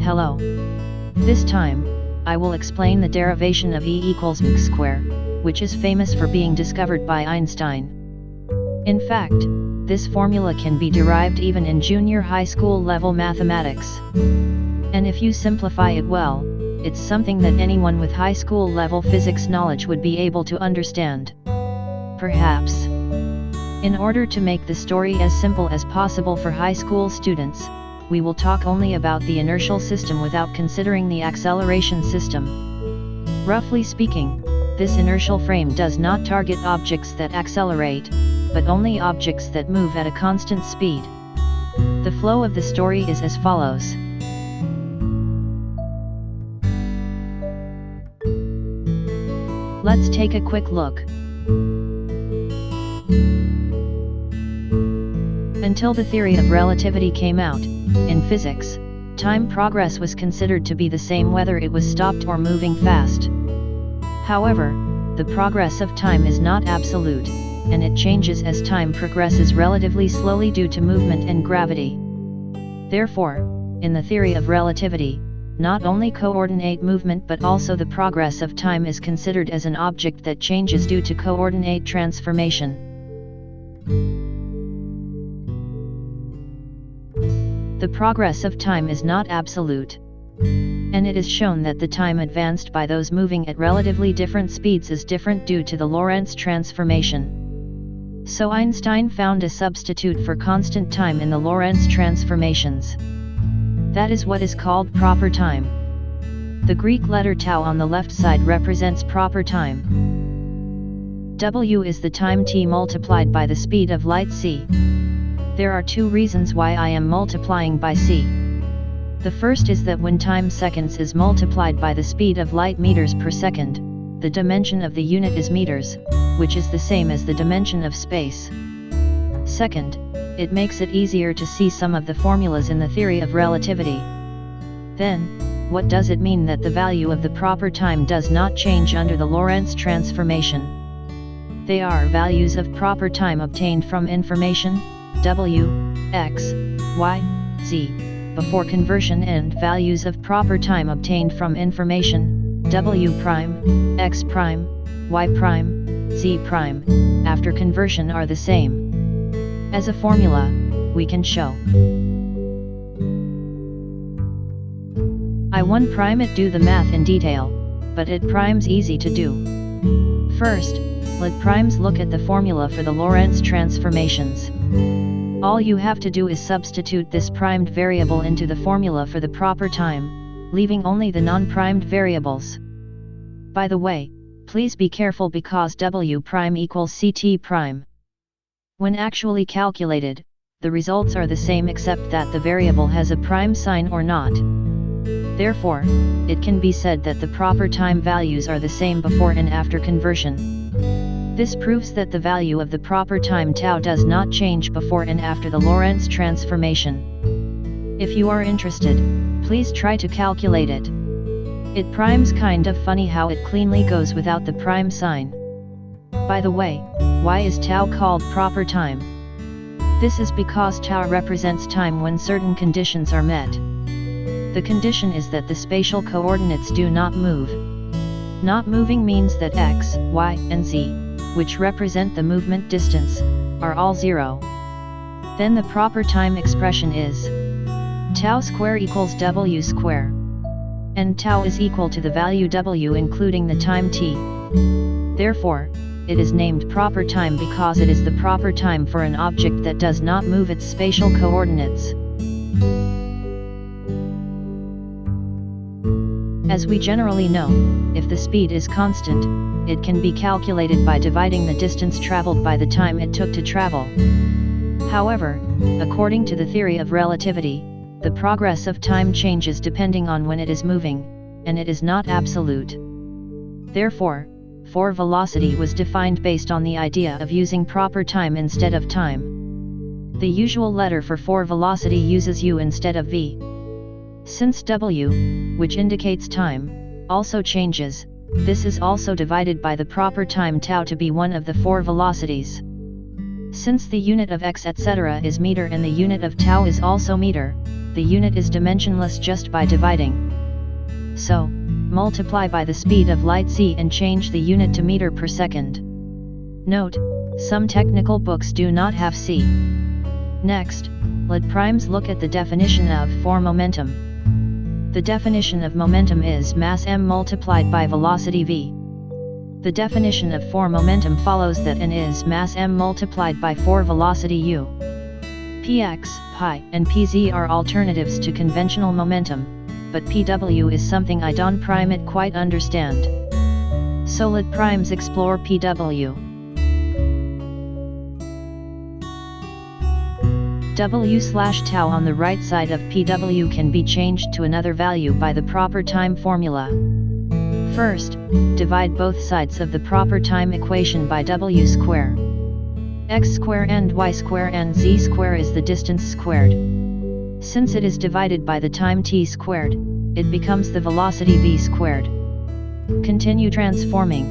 Hello. This time, I will explain the derivation of E equals mc square, which is famous for being discovered by Einstein. In fact, this formula can be derived even in junior high school level mathematics. And if you simplify it well, it's something that anyone with high school level physics knowledge would be able to understand. Perhaps. In order to make the story as simple as possible for high school students, we will talk only about the inertial system without considering the acceleration system. Roughly speaking, this inertial frame does not target objects that accelerate, but only objects that move at a constant speed. The flow of the story is as follows. Let's take a quick look. Until the theory of relativity came out, in physics, time progress was considered to be the same whether it was stopped or moving fast. However, the progress of time is not absolute, and it changes as time progresses relatively slowly due to movement and gravity. Therefore, in the theory of relativity, not only coordinate movement but also the progress of time is considered as an object that changes due to coordinate transformation. The progress of time is not absolute. And it is shown that the time advanced by those moving at relatively different speeds is different due to the Lorentz transformation. So Einstein found a substitute for constant time in the Lorentz transformations. That is what is called proper time. The Greek letter tau on the left side represents proper time. W is the time t multiplied by the speed of light c. There are two reasons why I am multiplying by c. The first is that when time seconds is multiplied by the speed of light meters per second, the dimension of the unit is meters, which is the same as the dimension of space. Second, it makes it easier to see some of the formulas in the theory of relativity. Then, what does it mean that the value of the proper time does not change under the Lorentz transformation? They are values of proper time obtained from information, w, x, y, z, before conversion, and values of proper time obtained from information, w prime, x prime, y prime, z prime, after conversion are the same. As a formula, we can show I1 prime it. Do the math in detail, but it prime's easy to do. First, let primes look at the formula for the Lorentz transformations. All you have to do is substitute this primed variable into the formula for the proper time, leaving only the non-primed variables. By the way, please be careful because w prime equals ct prime. When actually calculated, the results are the same except that the variable has a prime sign or not. Therefore, it can be said that the proper time values are the same before and after conversion. This proves that the value of the proper time tau does not change before and after the Lorentz transformation. If you are interested, please try to calculate it. It primes kind of funny how it cleanly goes without the prime sign. By the way, why is tau called proper time? This is because tau represents time when certain conditions are met. The condition is that the spatial coordinates do not move. Not moving means that x, y, and z, which represent the movement distance, are all zero. Then the proper time expression is tau square equals w square. And tau is equal to the value w including the time t. Therefore, it is named proper time because it is the proper time for an object that does not move its spatial coordinates. As we generally know, if the speed is constant, it can be calculated by dividing the distance traveled by the time it took to travel. However, according to the theory of relativity, the progress of time changes depending on when it is moving, and it is not absolute. Therefore, for velocity was defined based on the idea of using proper time instead of time. The usual letter for velocity uses u instead of v. Since w, which indicates time, also changes, this is also divided by the proper time tau to be one of the four velocities. Since the unit of x etc. is meter and the unit of tau is also meter, the unit is dimensionless just by dividing. So, multiply by the speed of light c and change the unit to meter per second. Note, some technical books do not have c. Next, let primes look at the definition of for momentum. The definition of momentum is mass m multiplied by velocity v. The definition of for momentum follows that n is mass m multiplied by 4 velocity u. Px, pi, and pz are alternatives to conventional momentum, but pw is something I don't quite understand. So let primes explore pw. W/τ on the right side of pw can be changed to another value by the proper time formula. First, divide both sides of the proper time equation by w square. X square and y square and z square is the distance squared. Since it is divided by the time t squared, it becomes the velocity v squared. Continue transforming.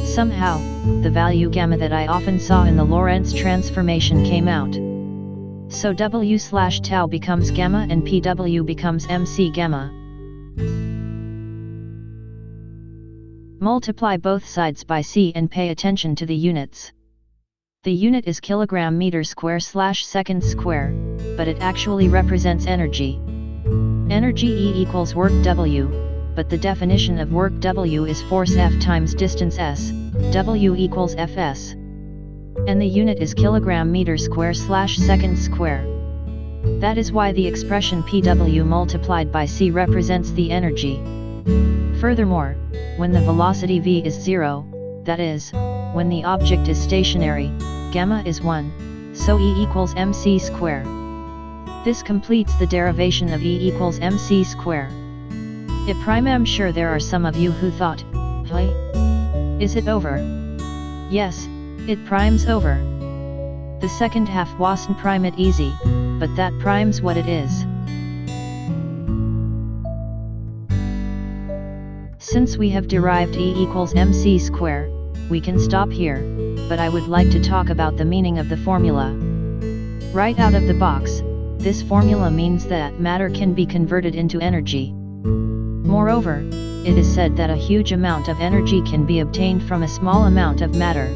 Somehow, the value gamma that I often saw in the Lorentz transformation came out. So w/τ becomes gamma and pw becomes mc gamma. Multiply both sides by c and pay attention to the units. The unit is kilogram meter square/second square, but it actually represents energy. Energy E equals work W, but the definition of work W is force F times distance S, W equals Fs. And the unit is kilogram meter square/second square. That is why the expression Pw multiplied by c represents the energy. Furthermore, when the velocity v is 0, that is, when the object is stationary, gamma is 1, so E equals mc square. This completes the derivation of E equals mc square. I'm sure there are some of you who thought, hey, is it over? Yes, it primes over. The second half wasn't prime it easy, but that primes what it is. Since we have derived E equals mc square, we can stop here, but I would like to talk about the meaning of the formula. Right out of the box, this formula means that matter can be converted into energy. Moreover, it is said that a huge amount of energy can be obtained from a small amount of matter.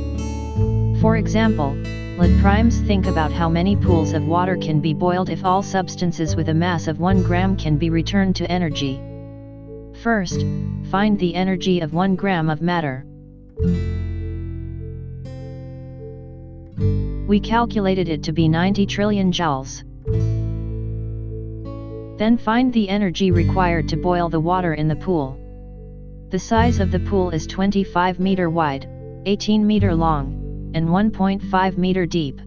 For example, let primes think about how many pools of water can be boiled if all substances with a mass of 1 gram can be returned to energy. First, find the energy of 1 gram of matter. We calculated it to be 90 trillion joules. Then find the energy required to boil the water in the pool. The size of the pool is 25 meter wide, 18 meter long, and 1.5 meter deep.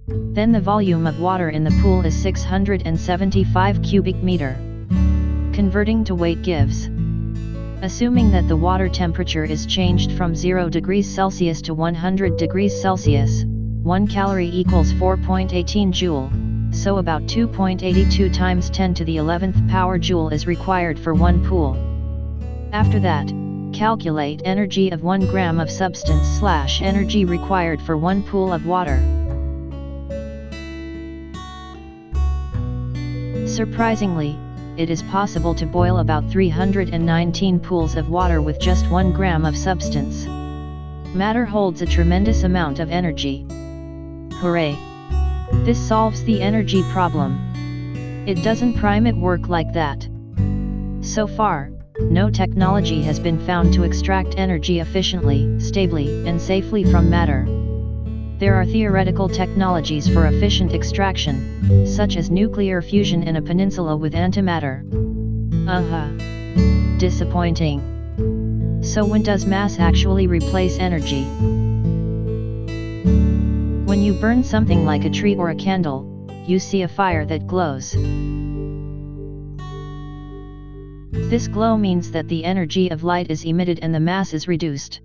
Then the volume of water in the pool is 675 cubic meter. Converting to weight gives. Assuming that the water temperature is changed from 0 degrees Celsius to 100 degrees Celsius, 1 calorie equals 4.18 joule, so about 2.82 times 10 to the 11th power joule is required for one pool. After that, calculate energy of 1 gram of substance / energy required for 1 pool of water. Surprisingly, it is possible to boil about 319 pools of water with just 1 gram of substance. Matter holds a tremendous amount of energy. Hooray! This solves the energy problem. It doesn't prime it work like that. So far, no technology has been found to extract energy efficiently, stably, and safely from matter. There are theoretical technologies for efficient extraction, such as nuclear fusion in a peninsula with antimatter. Disappointing. So when does mass actually replace energy? When you burn something like a tree or a candle, you see a fire that glows. This glow means that the energy of light is emitted and the mass is reduced.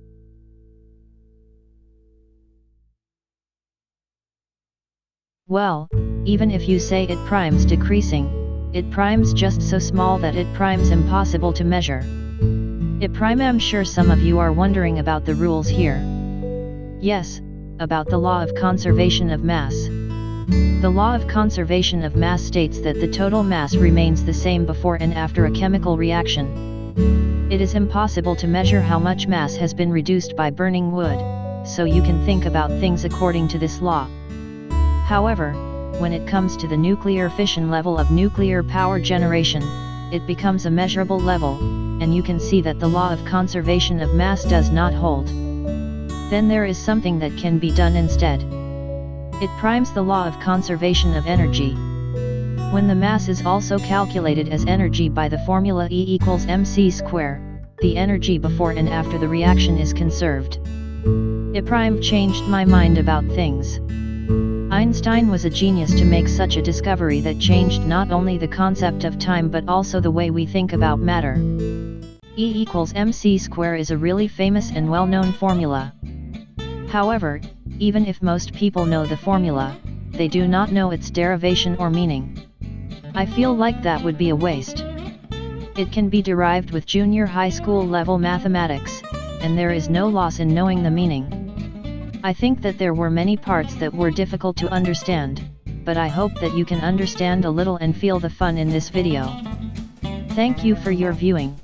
Well, even if you say it primes decreasing, it primes just so small that it primes impossible to measure. I'm sure some of you are wondering about the rules here. Yes, about the law of conservation of mass. The law of conservation of mass states that the total mass remains the same before and after a chemical reaction. It is impossible to measure how much mass has been reduced by burning wood, so you can think about things according to this law. However, when it comes to the nuclear fission level of nuclear power generation, it becomes a measurable level, and you can see that the law of conservation of mass does not hold. Then there is something that can be done instead. It primes the law of conservation of energy. When the mass is also calculated as energy by the formula E equals mc square, the energy before and after the reaction is conserved. It prime changed my mind about things. Einstein was a genius to make such a discovery that changed not only the concept of time but also the way we think about matter. E equals mc square is a really famous and well-known formula. However, even if most people know the formula, they do not know its derivation or meaning. I feel like that would be a waste. It can be derived with junior high school level mathematics, and there is no loss in knowing the meaning. I think that there were many parts that were difficult to understand, but I hope that you can understand a little and feel the fun in this video. Thank you for your viewing.